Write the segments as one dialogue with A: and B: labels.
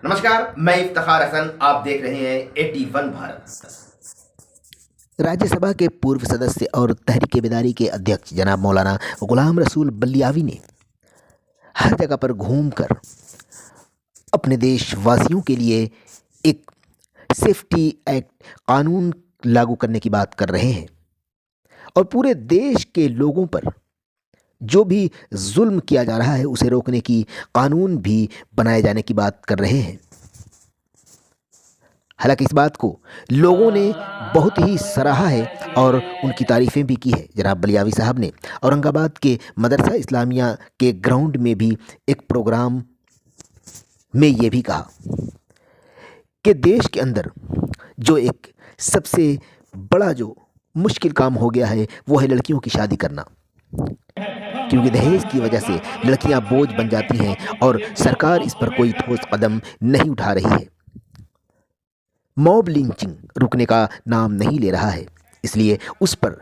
A: नमस्कार, मैं इफ्तिखार हसन। आप देख रहे हैं 81 भारत।
B: राज्यसभा के पूर्व सदस्य और तहरीक बेदारी के अध्यक्ष जनाब मौलाना गुलाम रसूल बलियावी ने हर जगह पर घूमकर अपने देशवासियों के लिए एक सेफ्टी एक्ट कानून लागू करने की बात कर रहे हैं और पूरे देश के लोगों पर जो भी जुल्म किया जा रहा है उसे रोकने की कानून भी बनाए जाने की बात कर रहे हैं। हालांकि इस बात को लोगों ने बहुत ही सराहा है और उनकी तारीफ़ें भी की है। जनाब बलियावी साहब ने औरंगाबाद के मदरसा इस्लामिया के ग्राउंड में भी एक प्रोग्राम में ये भी कहा कि देश के अंदर जो एक सबसे बड़ा जो मुश्किल काम हो गया है वो है लड़कियों की शादी करना, क्योंकि दहेज की वजह से लड़कियां बोझ बन जाती हैं और सरकार इस पर कोई ठोस कदम नहीं उठा रही है। मॉब लिंचिंग रुकने का नाम नहीं ले रहा है, इसलिए उस पर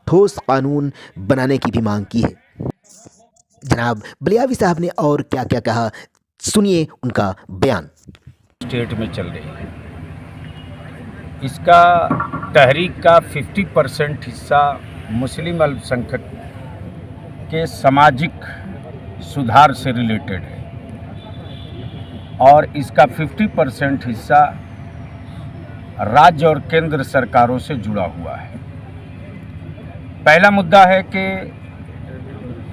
B: ठोस कानून बनाने की भी मांग की है। जनाब बलियावी साहब ने और क्या क्या कहा, सुनिए उनका बयान।
C: स्टेट में चल रही है, इसका तहरीक का 50% हिस्सा मुस्लिम अल्पसंख्यक के सामाजिक सुधार से रिलेटेड है और इसका 50% हिस्सा राज्य और केंद्र सरकारों से जुड़ा हुआ है। पहला मुद्दा है कि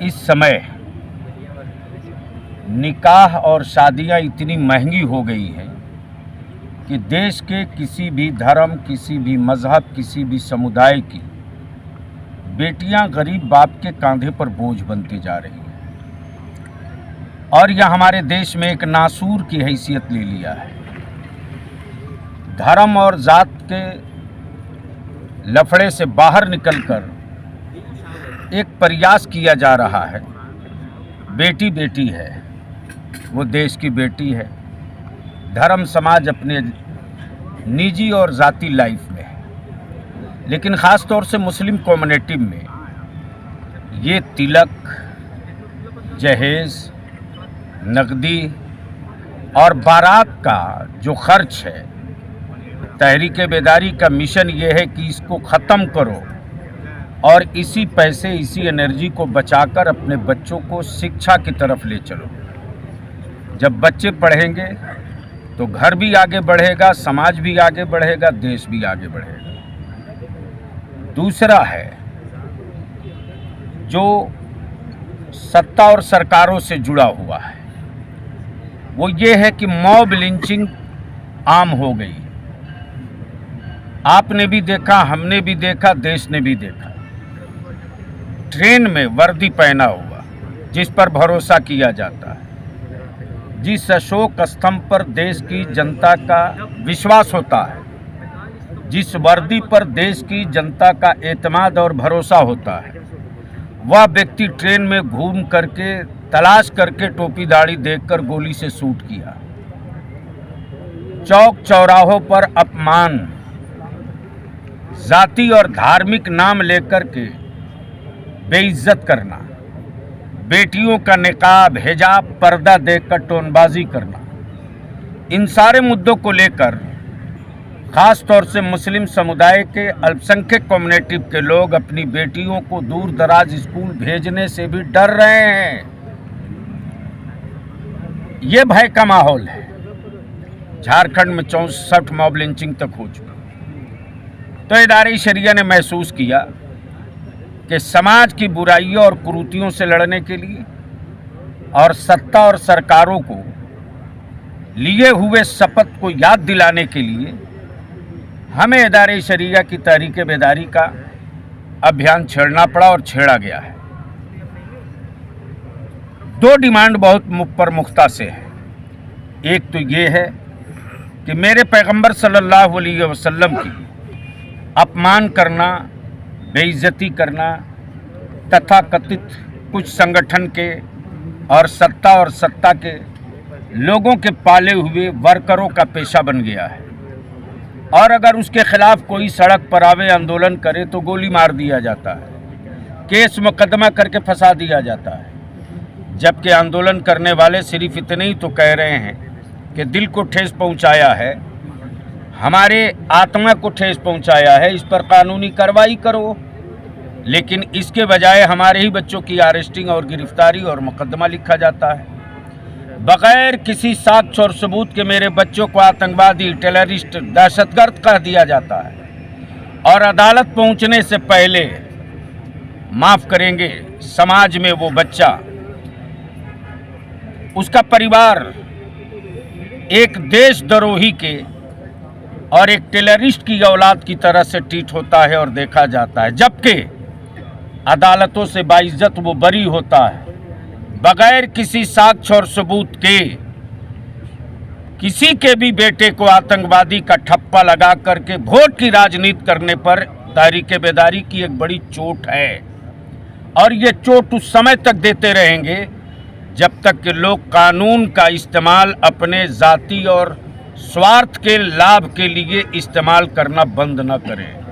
C: इस समय निकाह और शादियां इतनी महंगी हो गई हैं कि देश के किसी भी धर्म, किसी भी मज़हब, किसी भी समुदाय की बेटियां गरीब बाप के कंधे पर बोझ बनती जा रही हैं और यह हमारे देश में एक नासूर की हैसियत ले लिया है। धर्म और जात के लफड़े से बाहर निकलकर एक प्रयास किया जा रहा है। बेटी बेटी है, वो देश की बेटी है। धर्म समाज अपने निजी और ज़ाती लाइफ में है, लेकिन ख़ास तौर से मुस्लिम कम्युनिटी में ये तिलक, जहेज़, नकदी और बारात का जो खर्च है, तहरीक बेदारी का मिशन ये है कि इसको ख़त्म करो और इसी पैसे, इसी एनर्जी को बचाकर अपने बच्चों को शिक्षा की तरफ ले चलो। जब बच्चे पढ़ेंगे तो घर भी आगे बढ़ेगा, समाज भी आगे बढ़ेगा, देश भी आगे बढ़ेगा। दूसरा है जो सत्ता और सरकारों से जुड़ा हुआ है, वो ये है कि मॉब लिंचिंग आम हो गई। आपने भी देखा, हमने भी देखा, देश ने भी देखा। ट्रेन में वर्दी पहना हुआ जिस पर भरोसा किया जाता है, जिस अशोक स्तंभ पर देश की जनता का विश्वास होता है, जिस वर्दी पर देश की जनता का एतमाद और भरोसा होता है, वह व्यक्ति ट्रेन में घूम करके तलाश करके टोपी दाढ़ी देखकर गोली से शूट किया। चौक चौराहों पर अपमान, जाति और धार्मिक नाम लेकर के बेइज्जत करना, बेटियों का निकाब, हिजाब, पर्दा देखकर टोनबाजी करना, इन सारे मुद्दों को लेकर ख़ास तौर से मुस्लिम समुदाय के अल्पसंख्यक कम्युनिटी के लोग अपनी बेटियों को दूर दराज स्कूल भेजने से भी डर रहे हैं। ये भय का माहौल है। झारखंड में 64 मॉब लिंचिंग तक हो चुका। तो इदारे शरिया ने महसूस किया कि समाज की बुराइयों और कुरीतियों से लड़ने के लिए और सत्ता और सरकारों को लिए हुए शपथ को याद दिलाने के लिए हमें इदारे शरिया की तहरीक बेदारी का अभियान छेड़ना पड़ा और छेड़ा गया है। 2 डिमांड बहुत प्रमुखता से है। एक तो ये है कि मेरे पैगंबर सल्लल्लाहु अलैहि वसल्लम की अपमान करना, बेइज्जती करना तथा कथित कुछ संगठन के और सत्ता के लोगों के पाले हुए वर्करों का पेशा बन गया है और अगर उसके खिलाफ कोई सड़क पर आवे, आंदोलन करे तो गोली मार दिया जाता है, केस मुकदमा करके फंसा दिया जाता है। जबकि आंदोलन करने वाले सिर्फ इतने ही तो कह रहे हैं के दिल को ठेस पहुंचाया है, हमारे आत्मा को ठेस पहुंचाया है, इस पर कानूनी कार्रवाई करो। लेकिन इसके बजाय हमारे ही बच्चों की अरेस्टिंग और गिरफ्तारी और मुकदमा लिखा जाता है बगैर किसी साक्ष्य और सबूत के। मेरे बच्चों को आतंकवादी, टेररिस्ट, दहशतगर्द कह दिया जाता है और अदालत पहुंचने से पहले, माफ़ करेंगे, समाज में वो बच्चा, उसका परिवार एक देशद्रोही के और एक टेररिस्ट की औलाद की तरह से ट्रीट होता है और देखा जाता है, जबकि अदालतों से बाइज्जत वो बरी होता है बगैर किसी साक्ष्य और सबूत के। किसी के भी बेटे को आतंकवादी का ठप्पा लगा करके वोट की राजनीति करने पर तहरीक बेदारी की एक बड़ी चोट है और ये चोट उस समय तक देते रहेंगे जब तक कि लोग कानून का इस्तेमाल अपने जाति और स्वार्थ के लाभ के लिए इस्तेमाल करना बंद न करें।